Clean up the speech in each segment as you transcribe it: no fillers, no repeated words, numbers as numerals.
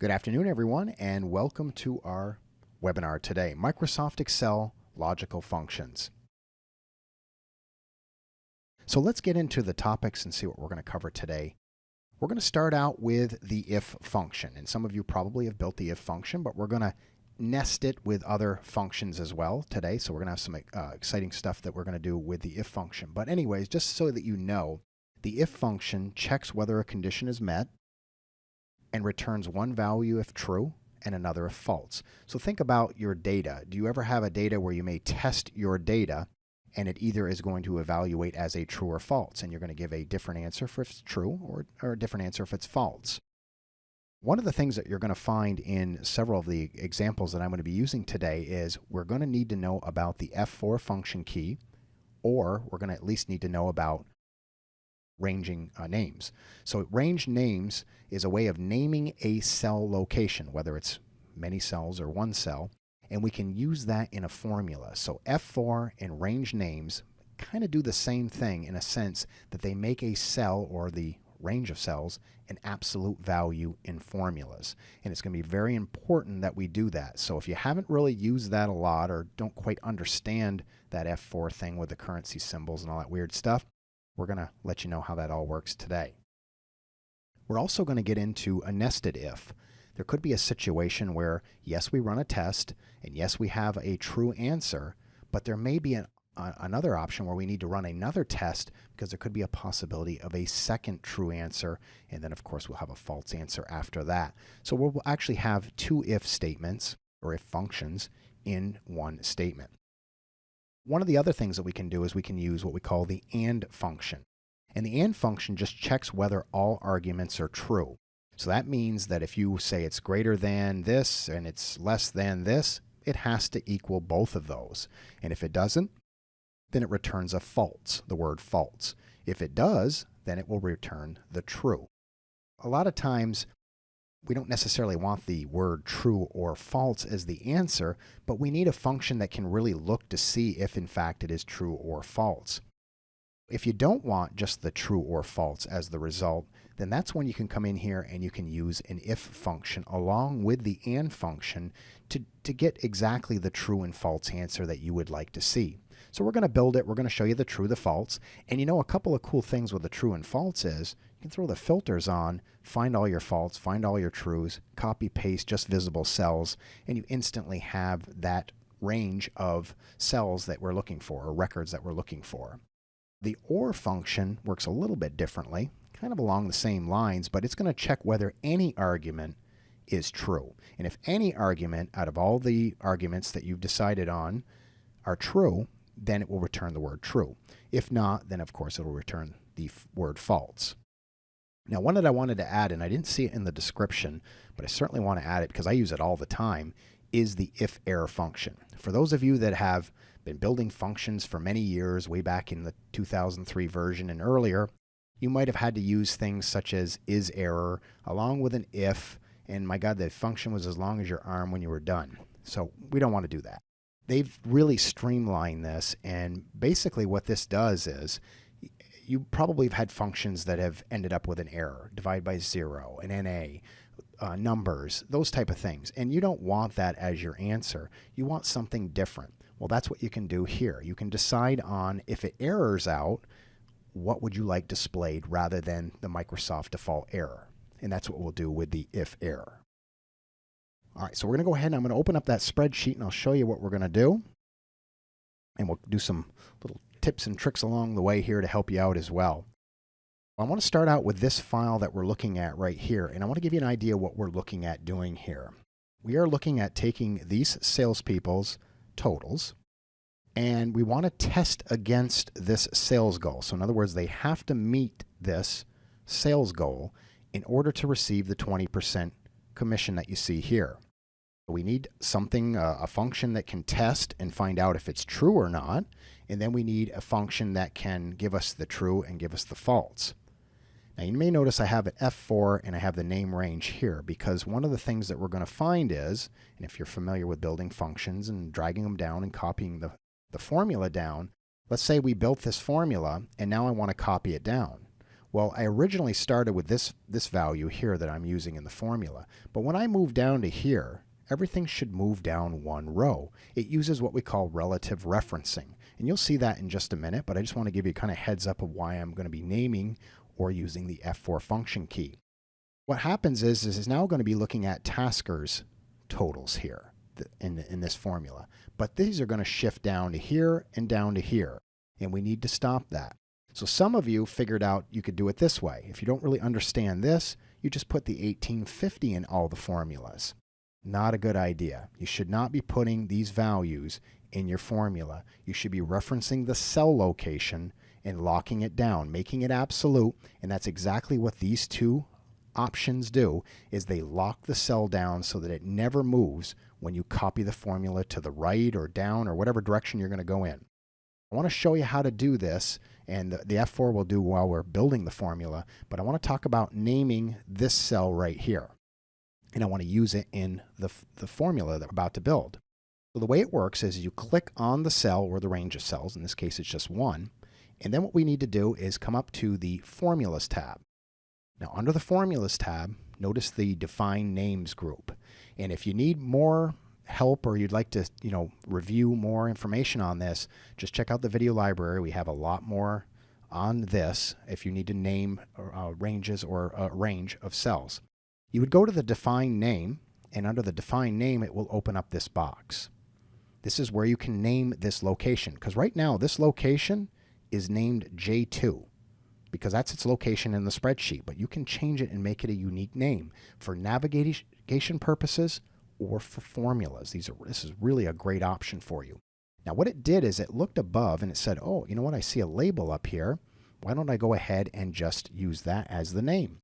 Good afternoon, everyone, and welcome to our webinar today, Microsoft Excel Logical Functions. So let's get into the topics and see what we're going to cover today. We're going to start out with the if function, and some of you probably have built the if function, but we're going to nest it with other functions as well today. So we're going to have some exciting stuff that we're going to do with the if function. But anyways, just so that you know, the if function checks whether a condition is met and returns one value if true and another if false. So think about your data. Do you ever have a data where you may test your data and it either is going to evaluate as a true or false, and you're going to give a different answer if it's true or a different answer if it's false? One of the things that you're going to find in several of the examples that I'm going to be using today is we're going to need to know about the F4 function key, or we're going to at least need to know about ranging names. So range names is a way of naming a cell location, whether it's many cells or one cell, and we can use that in a formula. So F4 and range names kind of do the same thing in a sense that they make a cell or the range of cells an absolute value in formulas. And it's going to be very important that we do that. So if you haven't really used that a lot or don't quite understand that F4 thing with the currency symbols and all that weird stuff, we're going to let you know how that all works today. We're also going to get into a nested if. There could be a situation where, yes, we run a test, and yes, we have a true answer, but there may be another option where we need to run another test because there could be a possibility of a second true answer, and then, of course, we'll have a false answer after that. So we'll actually have two if statements, or if functions, in one statement. One of the other things that we can do is we can use what we call the AND function. And the AND function just checks whether all arguments are true. So that means that if you say it's greater than this and it's less than this, it has to equal both of those. And if it doesn't, then it returns a false, the word false. If it does, then it will return the true. A lot of times, we don't necessarily want the word true or false as the answer, but we need a function that can really look to see if in fact it is true or false. If you don't want just the true or false as the result, then that's when you can come in here and you can use an if function along with the AND function to get exactly the true and false answer that you would like to see. So we're going to build it. We're going to show you the true, the false. And you know, a couple of cool things with the true and false is you can throw the filters on, find all your false, find all your trues, copy, paste just visible cells, and you instantly have that range of cells that we're looking for, or records that we're looking for. The OR function works a little bit differently, kind of along the same lines, but it's going to check whether any argument is true. And if any argument out of all the arguments that you've decided on are true, then it will return the word true. If not, then of course it will return the word false. Now, one that I wanted to add, and I didn't see it in the description, but I certainly want to add it because I use it all the time, is the if-error function. For those of you that have been building functions for many years, way back in the 2003 version and earlier, you might have had to use things such as is-error along with an if, and my God, the function was as long as your arm when you were done. So we don't want to do that. They've really streamlined this, and basically what this does is you probably have had functions that have ended up with an error, divide by zero, an NA, numbers, those type of things. And you don't want that as your answer. You want something different. Well, that's what you can do here. You can decide on if it errors out, what would you like displayed rather than the Microsoft default error. And that's what we'll do with the if error. All right, so we're going to go ahead and I'm going to open up that spreadsheet and I'll show you what we're going to do. And we'll do some little tips and tricks along the way here to help you out as well. I want to start out with this file that we're looking at right here, and I want to give you an idea what we're looking at doing here. We are looking at taking these salespeople's totals, and we want to test against this sales goal. So in other words, they have to meet this sales goal in order to receive the 20% commission that you see here. We need something, a function that can test and find out if it's true or not, and then we need a function that can give us the true and give us the false. Now you may notice I have an F4 and I have the name range here because one of the things that we're going to find is, and if you're familiar with building functions and dragging them down and copying the formula down, let's say we built this formula and now I want to copy it down. Well, I originally started with this value here that I'm using in the formula. But when I move down to here, everything should move down one row. It uses what we call relative referencing. And you'll see that in just a minute, but I just want to give you kind of heads up of why I'm going to be naming or using the F4 function key. What happens is this is now going to be looking at taskers totals here in this formula. But these are going to shift down to here and down to here. And we need to stop that. So some of you figured out you could do it this way. If you don't really understand this, you just put the 1850 in all the formulas. Not a good idea. You should not be putting these values in your formula. You should be referencing the cell location and locking it down, making it absolute. And that's exactly what these two options do, is they lock the cell down so that it never moves when you copy the formula to the right or down or whatever direction you're going to go in. I want to show you how to do this, and the F4 will do while we're building the formula, but I want to talk about naming this cell right here. And I want to use it in the formula that we're about to build. So the way it works is you click on the cell or the range of cells, in this case it's just one, and then what we need to do is come up to the Formulas tab. Now under the Formulas tab, notice the Define Names group. And if you need more help or you'd like to review more information on this, just check out the video library. We have a lot more on this if you need to name ranges or a range of cells. You would go to the Define Name, and under the Define Name it will open up this box. This is where you can name this location, because right now this location is named J2 because that's its location in the spreadsheet, but you can change it and make it a unique name for navigation purposes or for formulas. This is really a great option for you. Now what it did is it looked above and it said, oh, you know what, I see a label up here. Why don't I go ahead and just use that as the name?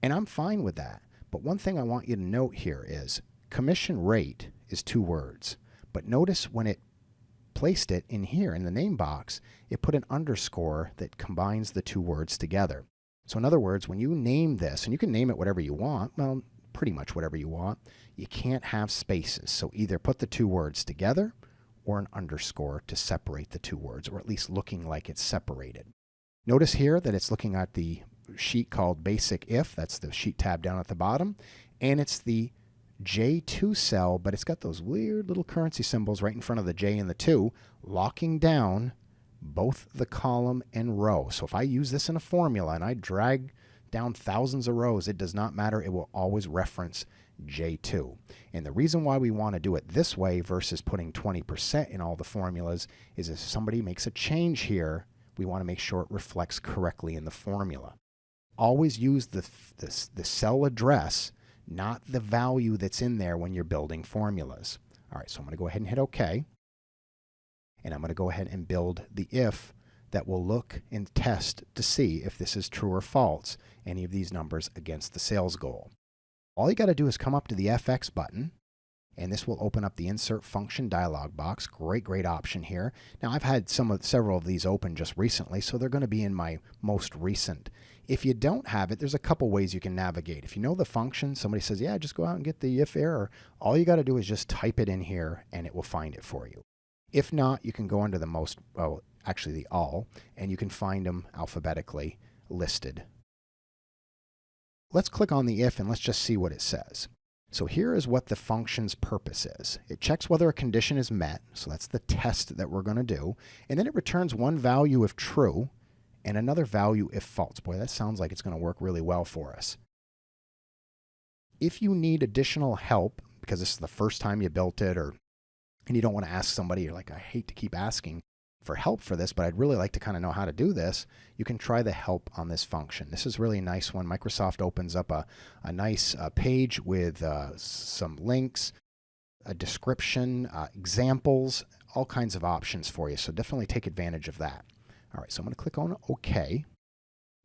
And I'm fine with that. But one thing I want you to note here is commission rate is 2 words. But notice when it placed it in here in the name box, it put an underscore that combines the 2 words together. So in other words, when you name this, and you can name it whatever you want, well, pretty much whatever you want, you can't have spaces. So either put the 2 words together or an underscore to separate the 2 words, or at least looking like it's separated. Notice here that it's looking at the sheet called Basic If. That's the sheet tab down at the bottom. And it's the J2 cell, but it's got those weird little currency symbols right in front of the J and the 2, locking down both the column and row. So if I use this in a formula and I drag down thousands of rows, it does not matter. It will always reference J2. And the reason why we want to do it this way versus putting 20% in all the formulas is if somebody makes a change here, we want to make sure it reflects correctly in the formula. Always use the cell address, not the value that's in there when you're building formulas. All right, so I'm going to go ahead and hit OK. And I'm going to go ahead and build the if that will look and test to see if this is true or false, any of these numbers against the sales goal. All you got to do is come up to the FX button, and this will open up the Insert Function dialog box. Great option here. Now I've had several of these open just recently, so they're going to be in my most recent. If you don't have it, there's a couple ways you can navigate. If you know the function, somebody says, yeah, just go out and get the if error. All you got to do is just type it in here, and it will find it for you. If not, you can go under the actually the all, and you can find them alphabetically listed. Let's click on the if and let's just see what it says. So here is what the function's purpose is. It checks whether a condition is met, so that's the test that we're going to do, and then it returns one value if true and another value if false. Boy, that sounds like it's going to work really well for us. If you need additional help, because this is the first time you built it, and you don't want to ask somebody, you're like, I hate to keep asking for help for this, but I'd really like to kind of know how to do this, you can try the help on this function. This is really a nice one. Microsoft opens up a nice page with some links, a description, examples, all kinds of options for you. So definitely take advantage of that. All right, so I'm going to click on OK.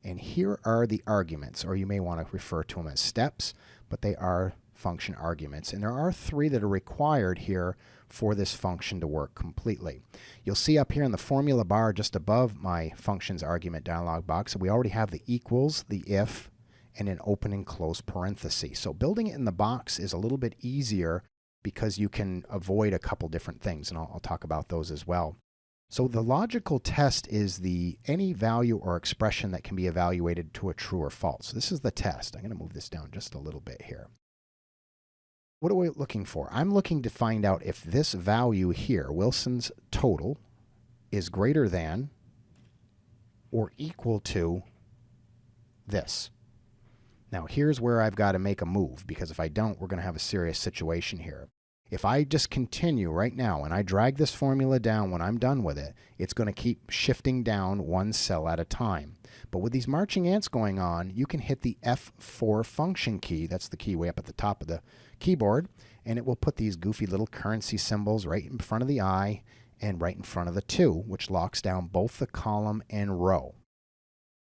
And here are the arguments, or you may want to refer to them as steps, but they are function arguments. And there are 3 that are required here for this function to work completely. You'll see up here in the formula bar just above my functions argument dialog box, we already have the equals, the if, and an open and close parenthesis. So building it in the box is a little bit easier because you can avoid a couple different things, and I'll talk about those as well. So the logical test is any value or expression that can be evaluated to a true or false. This is the test. I'm going to move this down just a little bit here. What are we looking for? I'm looking to find out if this value here, Wilson's total, is greater than or equal to this. Now here's where I've got to make a move, because if I don't, we're going to have a serious situation here. If I just continue right now and I drag this formula down when I'm done with it, it's going to keep shifting down one cell at a time. But with these marching ants going on, you can hit the F4 function key. That's the key way up at the top of the keyboard. And it will put these goofy little currency symbols right in front of the I and right in front of the 2, which locks down both the column and row.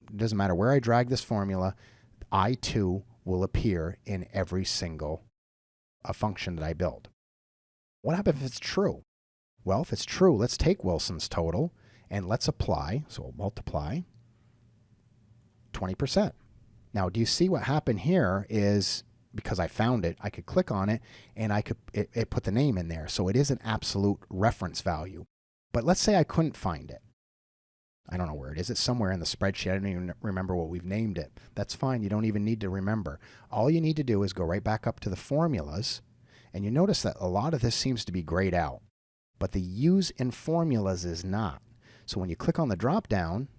It doesn't matter where I drag this formula, I2 will appear in every single function that I build. What happens if it's true? Well, if it's true, let's take Wilson's total and let's apply. So we'll multiply 20%. Now, do you see what happened here is, because I found it, I could click on it and it put the name in there. So it is an absolute reference value. But let's say I couldn't find it. I don't know where it is. It's somewhere in the spreadsheet. I don't even remember what we've named it. That's fine. You don't even need to remember. All you need to do is go right back up to the formulas. And you notice that a lot of this seems to be grayed out, but the use in formulas is not. So when you click on the drop down,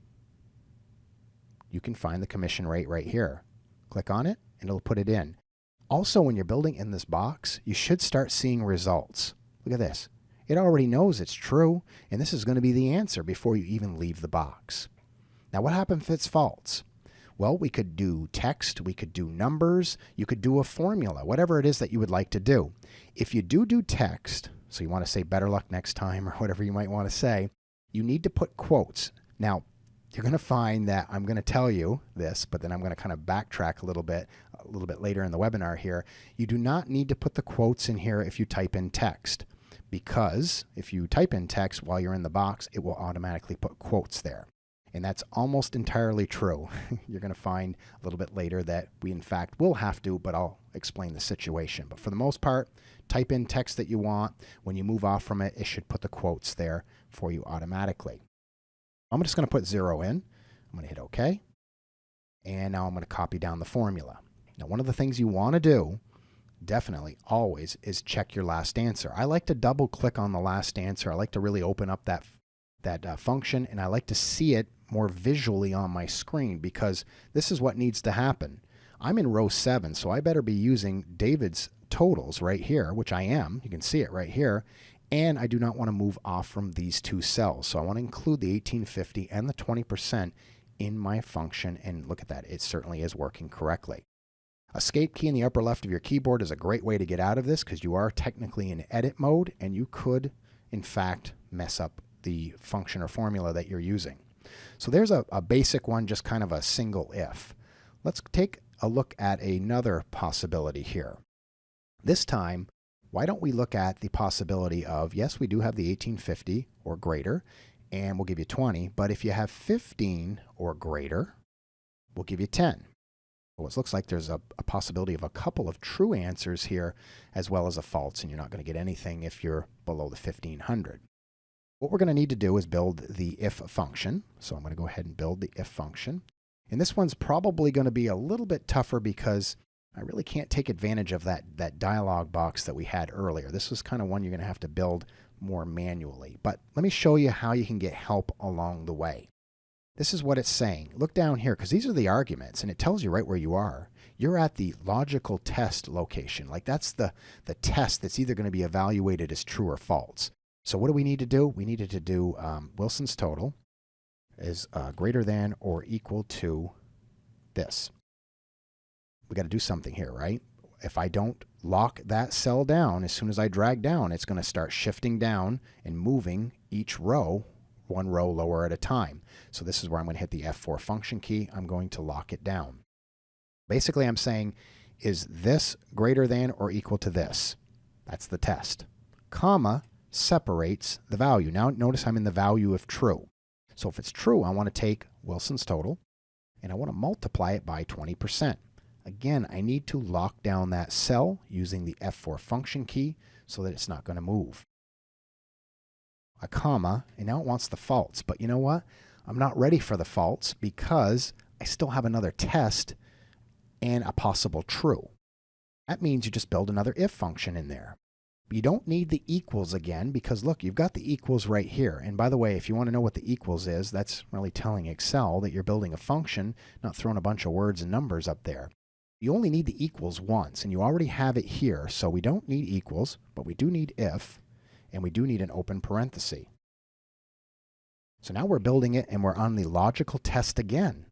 you can find the commission rate right here. Click on it and it'll put it in. Also, when you're building in this box, you should start seeing results. Look at this. It already knows it's true, and this is going to be the answer before you even leave the box. Now, what happens if it's false? Well, we could do text, we could do numbers, you could do a formula, whatever it is that you would like to do. If you do text, so you want to say better luck next time or whatever you might want to say, you need to put quotes. Now, you're going to find that I'm going to tell you this, but then I'm going to kind of backtrack a little bit later in the webinar here. You do not need to put the quotes in here if you type in text, because if you type in text while you're in the box, it will automatically put quotes there. And that's almost entirely true. You're going to find a little bit later that we in fact will have to, but I'll explain the situation. But for the most part, type in text that you want. When you move off from it, it should put the quotes there for you automatically. I'm just going to put 0 in. I'm going to hit OK. And now I'm going to copy down the formula. Now, one of the things you want to do, definitely always, is check your last answer. I like to double click on the last answer. I like to really open up that function, and I like to see it more visually on my screen, because this is what needs to happen. I'm in row 7, so I better be using David's totals right here, which I am. You can see it right here. And I do not want to move off from these two cells. So I want to include the 1850 and the 20% in my function. And look at that. It certainly is working correctly. Escape key in the upper left of your keyboard is a great way to get out of this, because you are technically in edit mode and you could, in fact, mess up the function or formula that you're using. So there's a basic one, just kind of a single if. Let's take a look at another possibility here. This time, why don't we look at the possibility of, yes, we do have the 1850 or greater, and we'll give you 20, but if you have 15 or greater, we'll give you 10. Well, it looks like there's a possibility of a couple of true answers here as well as a false, and you're not going to get anything if you're below the 1500. What we're going to need to do is build the if function. So I'm going to go ahead and build the if function. And this one's probably going to be a little bit tougher because I really can't take advantage of that dialog box that we had earlier. This was kind of one you're going to have to build more manually. But let me show you how you can get help along the way. This is what it's saying. Look down here, because these are the arguments, and it tells you right where you are. You're at the logical test location. Like that's the test that's either going to be evaluated as true or false. So what do we need to do? We needed to do Wilson's total is greater than or equal to this. We got to do something here, right? If I don't lock that cell down, as soon as I drag down, it's going to start shifting down and moving each row, one row lower at a time. So this is where I'm going to hit the F4 function key. I'm going to lock it down. Basically, I'm saying, is this greater than or equal to this? That's the test. Comma separates the value. Now notice I'm in the value of true. So if it's true, I want to take Wilson's total and I want to multiply it by 20%. Again, I need to lock down that cell using the F4 function key so that it's not going to move. a comma, and now it wants the false. But you know what? I'm not ready for the false because I still have another test and a possible true. That means you just build another if function in there. You don't need the equals again because look, you've got the equals right here. And by the way, if you want to know what the equals is, that's really telling Excel that you're building a function, not throwing a bunch of words and numbers up there. You only need the equals once, and you already have it here. So we don't need equals, but we do need if, and we do need an open parenthesis. So now we're building it, and we're on the logical test again.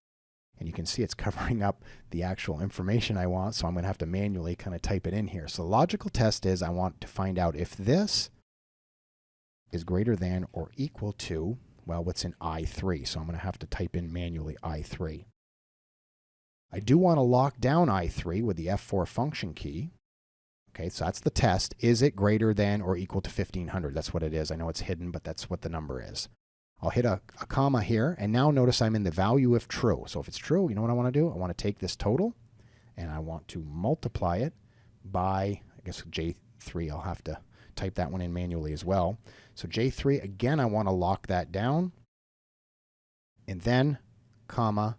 And you can see it's covering up the actual information I want, so I'm going to have to manually kind of type it in here. So the logical test is I want to find out if this is greater than or equal to, well, what's in I3. So I'm going to have to type in manually I3. I do want to lock down I3 with the F4 function key. Okay, so that's the test. Is it greater than or equal to 1500? That's what it is. I know it's hidden, but that's what the number is. I'll hit a comma here, and now notice I'm in the value if true. So if it's true, you know what I want to do? I want to take this total, and I want to multiply it by, I guess, J3. I'll have to type that one in manually as well. So J3, again, I want to lock that down, and then, comma,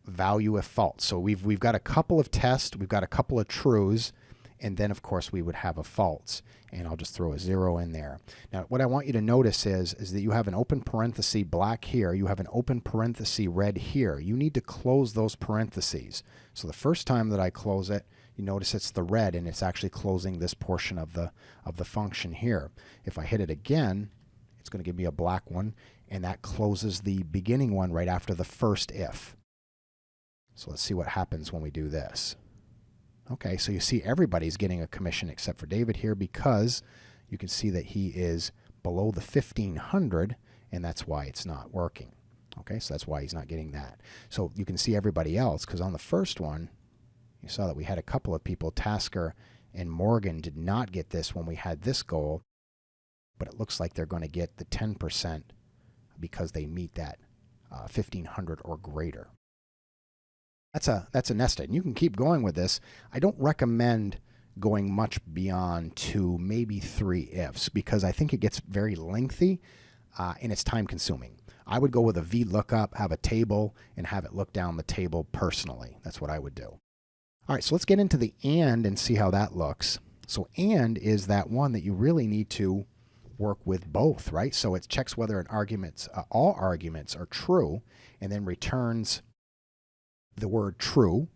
value if false. So we've got a couple of tests, we've got a couple of trues, and then, of course, we would have a false. And I'll just throw a 0 in there. Now, what I want you to notice is that you have an open parenthesis black here. You have an open parenthesis red here. You need to close those parentheses. So the first time that I close it, you notice it's the red, and it's actually closing this portion of the function here. If I hit it again, it's going to give me a black one, and that closes the beginning one right after the first if. So let's see what happens when we do this. Okay, so you see everybody's getting a commission except for David here because you can see that he is below the 1500, and that's why it's not working. Okay, so that's why he's not getting that. So you can see everybody else because on the first one, you saw that we had a couple of people, Tasker and Morgan, did not get this when we had this goal, but it looks like they're going to get the 10% because they meet that 1500 or greater. That's a nested. And you can keep going with this. I don't recommend going much beyond 2, maybe 3 ifs because I think it gets very lengthy and it's time consuming. I would go with a VLOOKUP, have a table, and have it look down the table personally. That's what I would do. All right, so let's get into the and see how that looks. So and is that one that you really need to work with both, right? So it checks whether all arguments are true and then returns the word true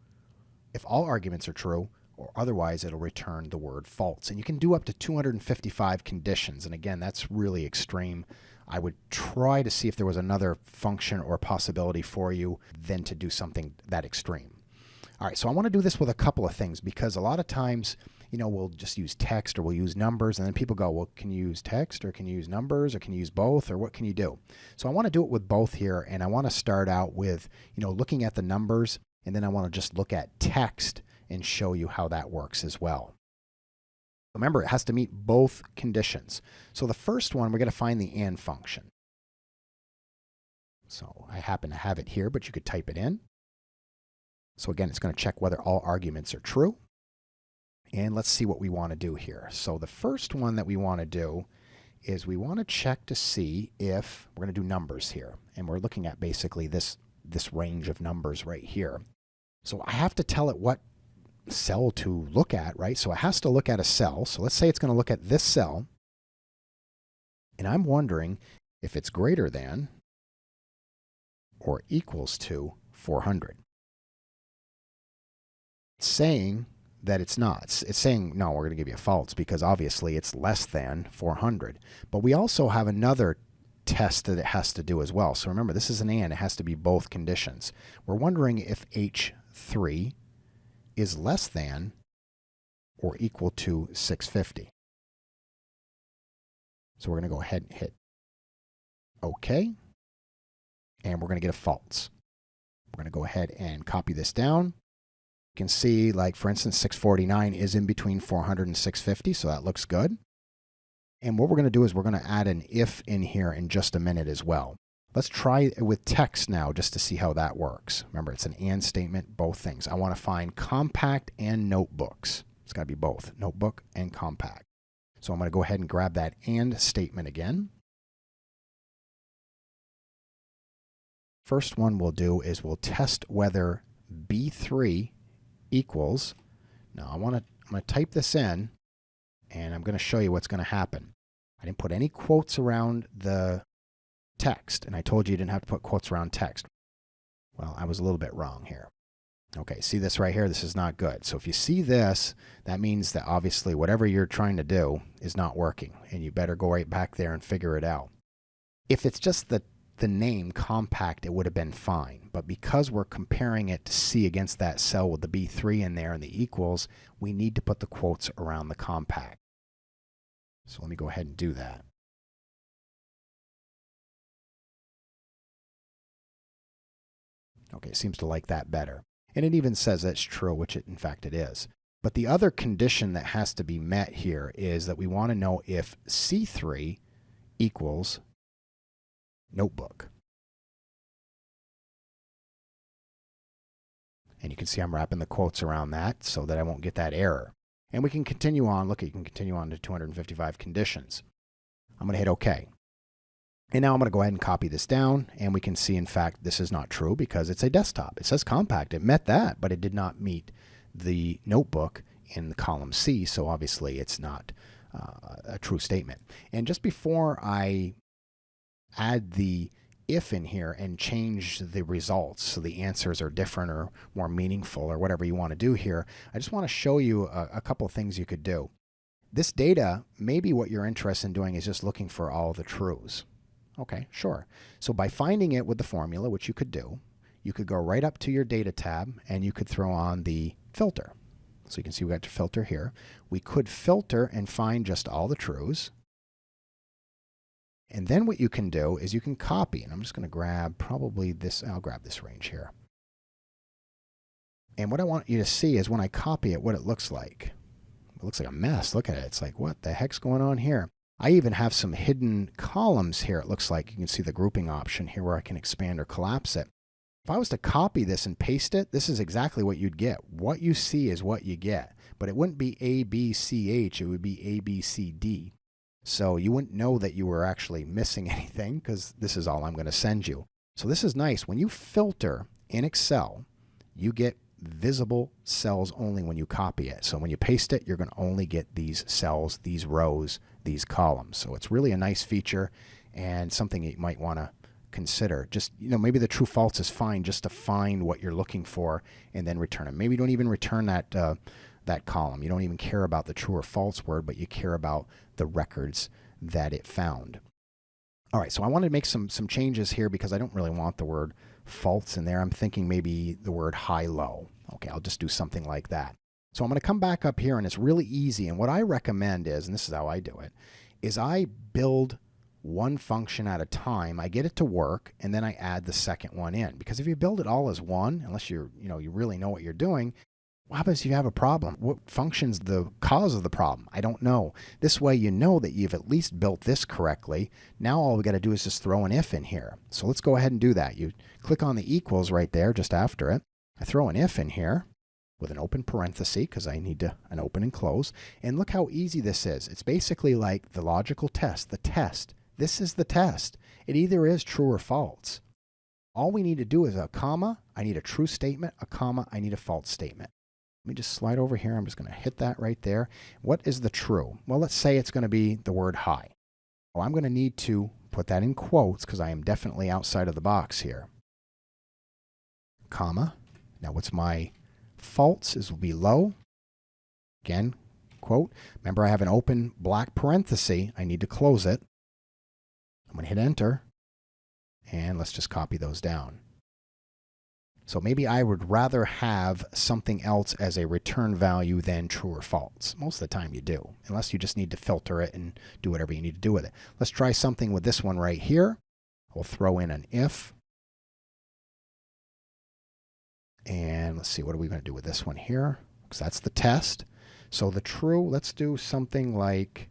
if all arguments are true, or otherwise it'll return the word false. And you can do up to 255 conditions. And again, that's really extreme. I would try to see if there was another function or possibility for you than to do something that extreme. All right, so I want to do this with a couple of things because a lot of times, you know, we'll just use text or we'll use numbers, and then people go, well, can you use text or can you use numbers or can you use both or what can you do? So I want to do it with both here, and I want to start out with, you know, looking at the numbers, and then I want to just look at text and show you how that works as well. Remember, it has to meet both conditions. So the first one, we're going to find the and function. So I happen to have it here, but you could type it in. So again, it's going to check whether all arguments are true. And let's see what we want to do here. So the first one that we want to do is we want to check to see if we're going to do numbers here. And we're looking at basically this range of numbers right here. So I have to tell it what cell to look at, right? So it has to look at a cell. So let's say it's going to look at this cell. And I'm wondering if it's greater than or equals to 400. It's saying that it's not. It's saying, no, we're going to give you a false because obviously it's less than 400. But we also have another test that it has to do as well. So remember, this is an and. It has to be both conditions. We're wondering if H3 is less than or equal to 650. So we're going to go ahead and hit OK. And we're going to get a false. We're going to go ahead and copy this down. You can see, like, for instance, 649 is in between 400 and 650, so that looks good. And what we're going to do is we're going to add an if in here in just a minute as well. Let's try it with text now just to see how that works. Remember, it's an and statement, both things. I want to find compact and notebooks. It's got to be both, notebook and compact. So I'm going to go ahead and grab that and statement again. First one we'll do is we'll test whether B3 equals, now I'm going to type this in, and I'm going to show you what's going to happen. I didn't put any quotes around the text, and I told you didn't have to put quotes around text. Well, I was a little bit wrong here. Okay, see this right here? This is not good. So if you see this, that means that obviously whatever you're trying to do is not working, and you better go right back there and figure it out. If it's just the name compact, it would have been fine. But because we're comparing it to C against that cell with the B3 in there and the equals, we need to put the quotes around the compact. So let me go ahead and do that. Okay, it seems to like that better. And it even says that's true, which in fact it is. But the other condition that has to be met here is that we want to know if C3 equals notebook. And you can see I'm wrapping the quotes around that so that I won't get that error. And we can continue on. Look, you can continue on to 255 conditions. I'm going to hit OK. And now I'm going to go ahead and copy this down, and we can see, in fact, this is not true because it's a desktop. It says compact. It met that, but it did not meet the notebook in the column C, so obviously it's not a true statement. And just before I add the if in here and change the results so the answers are different or more meaningful or whatever you want to do here, I just want to show you a couple of things you could do. This data, maybe what you're interested in doing is just looking for all the trues. Okay, sure. So by finding it with the formula, which you could do, you could go right up to your data tab and you could throw on the filter. So you can see we got to filter here. We could filter and find just all the trues. And then what you can do is you can copy, and I'm just going to grab probably this, I'll grab this range here. And what I want you to see is when I copy it, what it looks like. It looks like a mess. Look at it. It's like, what the heck's going on here? I even have some hidden columns here. It looks like you can see the grouping option here where I can expand or collapse it. If I was to copy this and paste it, this is exactly what you'd get. What you see is what you get. But it wouldn't be A, B, C, H. It would be A, B, C, D. So you wouldn't know that you were actually missing anything because this is all I'm going to send you. So this is nice. When you filter in Excel, you get visible cells only when you copy it. So when you paste it, you're going to only get these cells, these rows, these columns. So it's really a nice feature and something you might want to consider. Just, maybe the true false is fine just to find what you're looking for and then return it. Maybe you don't even return that that column. You don't even care about the true or false word, but you care about the records that it found. All right, so I wanted to make some changes here because I don't really want the word false in there. I'm thinking maybe the word high-low. Okay, I'll just do something like that. So I'm going to come back up here, and it's really easy. And what I recommend is, and this is how I do it, is I build one function at a time. I get it to work, and then I add the second one in. Because if you build it all as one, unless you really know what you're doing, what happens if you have a problem? What function's the cause of the problem? I don't know. This way you know that you've at least built this correctly. Now all we got to do is just throw an if in here. So let's go ahead and do that. You click on the equals right there just after it. I throw an if in here with an open parenthesis because I need an open and close. And look how easy this is. It's basically like the logical test, the test. This is the test. It either is true or false. All we need to do is a comma. I need a true statement, a comma. I need a false statement. Let me just slide over here. I'm just going to hit that right there. What is the true? Well, let's say it's going to be the word high. Well, I'm going to need to put that in quotes because I am definitely outside of the box here. Comma. Now what's my false is will be low. Again, quote. Remember I have an open black parenthesis. I need to close it. I'm going to hit enter. And let's just copy those down. So maybe I would rather have something else as a return value than true or false. Most of the time you do, unless you just need to filter it and do whatever you need to do with it. Let's try something with this one right here. We'll throw in an if. And let's see, what are we going to do with this one here? Because that's the test. So the true, let's do something like,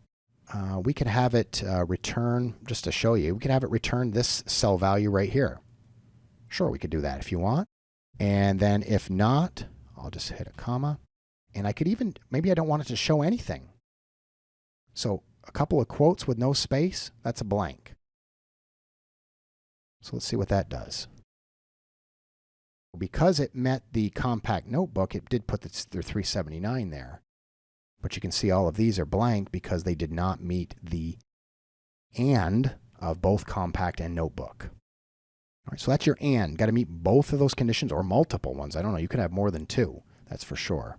we could have it return, just to show you, we could have it return this cell value right here. Sure, we could do that if you want. And then if not, I'll just hit a comma. And I could even, maybe I don't want it to show anything. So a couple of quotes with no space, that's a blank. So let's see what that does. Because it met the compact notebook, it did put their 379 there. But you can see all of these are blank because they did not meet the and of both compact and notebook. All right, so that's your and. Got to meet both of those conditions or multiple ones. I don't know. You could have more than two. That's for sure.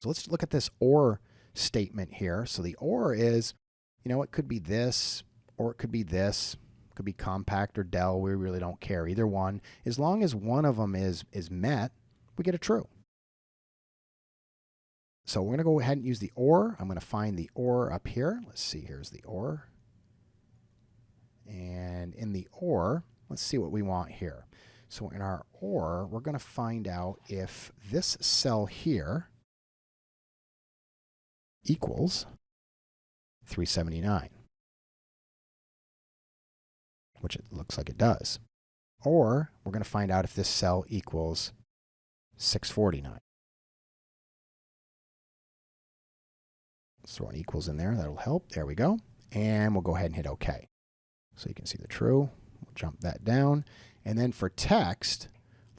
So let's look at this or statement here. So the or is, it could be this or it could be this. It could be compact or Dell. We really don't care. Either one. As long as one of them is met, we get a true. So we're going to go ahead and use the or. I'm going to find the or up here. Let's see. Here's the or. And in the or, let's see what we want here. So in our or, we're going to find out if this cell here equals 379, which it looks like it does. Or we're going to find out if this cell equals 649. Let's throw an equals in there. That'll help. There we go. And we'll go ahead and hit OK. So you can see the true. We'll jump that down. And then for text,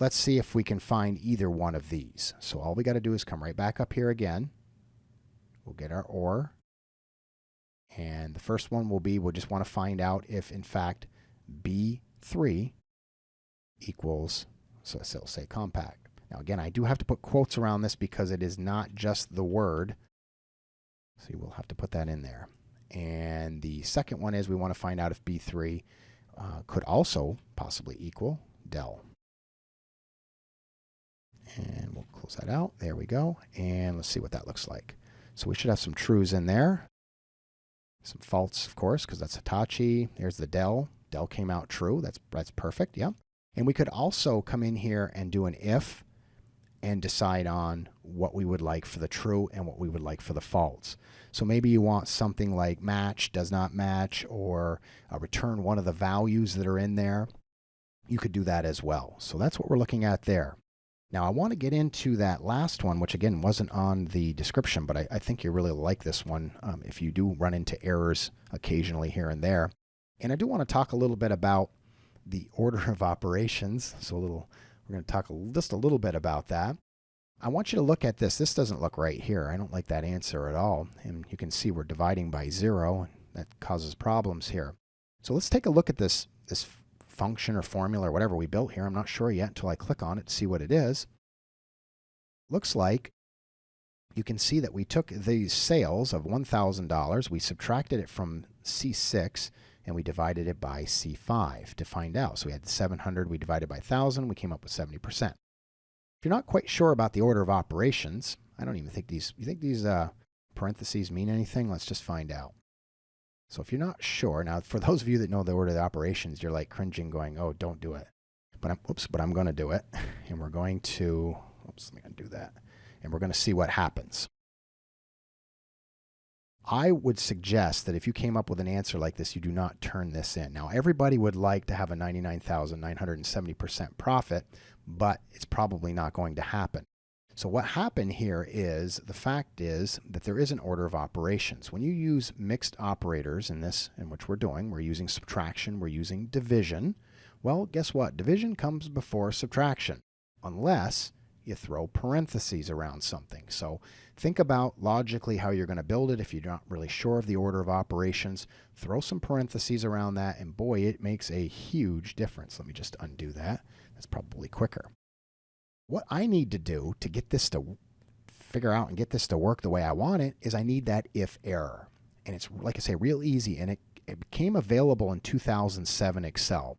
let's see if we can find either one of these. So all we got to do is come right back up here again. We'll get our or. And the first one will be, we'll just want to find out if, in fact, B3 equals, so it'll say compact. Now, again, I do have to put quotes around this because it is not just the word. So you will have to put that in there. And the second one is we want to find out if B3 could also possibly equal Dell. And we'll close that out. There we go. And let's see what that looks like. So we should have some trues in there. Some faults, of course, because that's Hitachi. There's the Dell. Dell came out true. That's perfect. Yeah. And we could also come in here and do an if and decide on what we would like for the true and what we would like for the false. So maybe you want something like match, does not match, or return one of the values that are in there. You could do that as well. So that's what we're looking at there. Now I want to get into that last one, which again wasn't on the description, but I think you really like this one if you do run into errors occasionally here and there. And I do want to talk a little bit about the order of operations. So we're going to talk just a little bit about that. I want you to look at this. This doesn't look right here. I don't like that answer at all. And you can see we're dividing by 0, and that causes problems here. So let's take a look at this function or formula or whatever we built here. I'm not sure yet until I click on it to see what it is. Looks like you can see that we took these sales of $1,000, we subtracted it from C6, and we divided it by C5 to find out. So we had 700, we divided by 1,000, we came up with 70%. If you're not quite sure about the order of operations, I don't even think you think these parentheses mean anything? Let's just find out. So if you're not sure, now for those of you that know the order of the operations, you're like cringing going, oh, don't do it. But I'm going to do it. And we're going to, let me undo that. And we're going to see what happens. I would suggest that if you came up with an answer like this, you do not turn this in. Now, everybody would like to have a 99,970% profit, but it's probably not going to happen. So what happened here is, the fact is that there is an order of operations. When you use mixed operators in this, in which we're doing, we're using subtraction, we're using division. Well, guess what? Division comes before subtraction, unless you throw parentheses around something. So think about logically how you're going to build it. If you're not really sure of the order of operations, throw some parentheses around that, and boy, it makes a huge difference. Let me just undo that. That's probably quicker. What I need to do to get this to figure out and get this to work the way I want it is I need that if error. And it's, like I say, real easy, and it became available in 2007 Excel.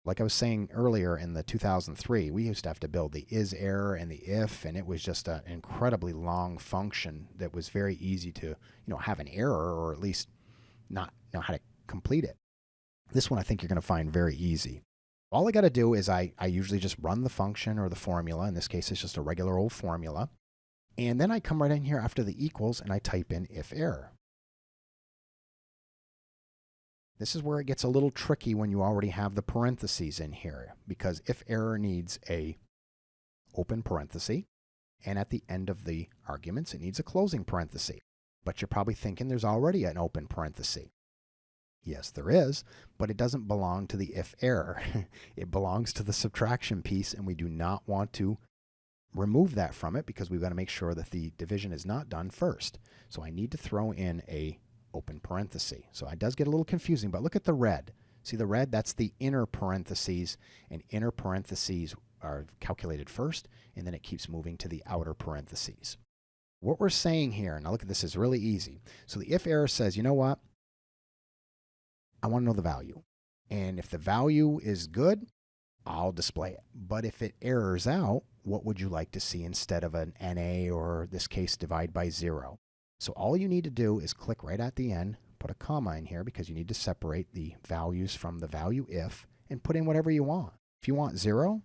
Like I was saying earlier, in the 2003, we used to have to build the is error and the if, and it was just an incredibly long function that was very easy to, have an error, or at least not know how to complete it. This one I think you're going to find very easy. All I got to do is I usually just run the function or the formula. In this case, it's just a regular old formula. And then I come right in here after the equals and I type in if error. This is where it gets a little tricky when you already have the parentheses in here, because if error needs a open parenthesis, and at the end of the arguments, it needs a closing parenthesis. But you're probably thinking there's already an open parenthesis. Yes, there is, but it doesn't belong to the if error. It belongs to the subtraction piece, and we do not want to remove that from it because we've got to make sure that the division is not done first. So I need to throw in a open parenthesis. So it does get a little confusing, but look at the red. See the red? That's the inner parentheses, and inner parentheses are calculated first, and then it keeps moving to the outer parentheses. What we're saying here, now look at this, is really easy. So the if error says, you know what? I want to know the value. And if the value is good, I'll display it. But if it errors out, what would you like to see instead of an NA, or in this case, divide by 0? So all you need to do is click right at the end, put a comma in here because you need to separate the values from the value if, and put in whatever you want. If you want 0,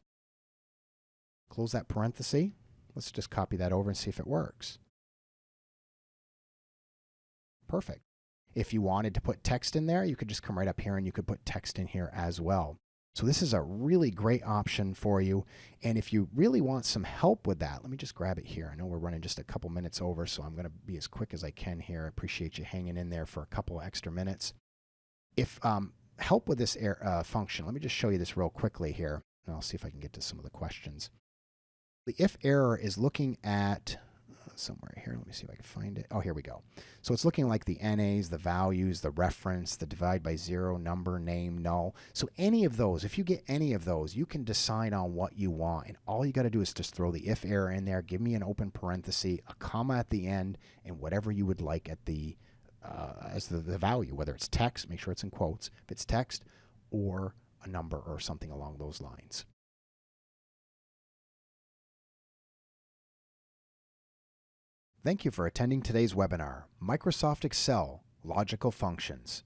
close that parenthesis. Let's just copy that over and see if it works. Perfect. If you wanted to put text in there, you could just come right up here and you could put text in here as well. So this is a really great option for you. And if you really want some help with that, let me just grab it here. I know we're running just a couple minutes over, so I'm going to be as quick as I can here. I appreciate you hanging in there for a couple extra minutes. If help with this function, let me just show you this real quickly here, and I'll see if I can get to some of the questions. The if error is looking at somewhere here. Let me see if I can find it. Oh, here we go. So it's looking like the NAs, the values, the reference, the divide by 0, number, name, null. So any of those, if you get any of those, you can decide on what you want. And all you got to do is just throw the if error in there, give me an open parenthesis, a comma at the end, and whatever you would like at the as the value, whether it's text, make sure it's in quotes, if it's text, or a number or something along those lines. Thank you for attending today's webinar, Microsoft Excel Logical Functions.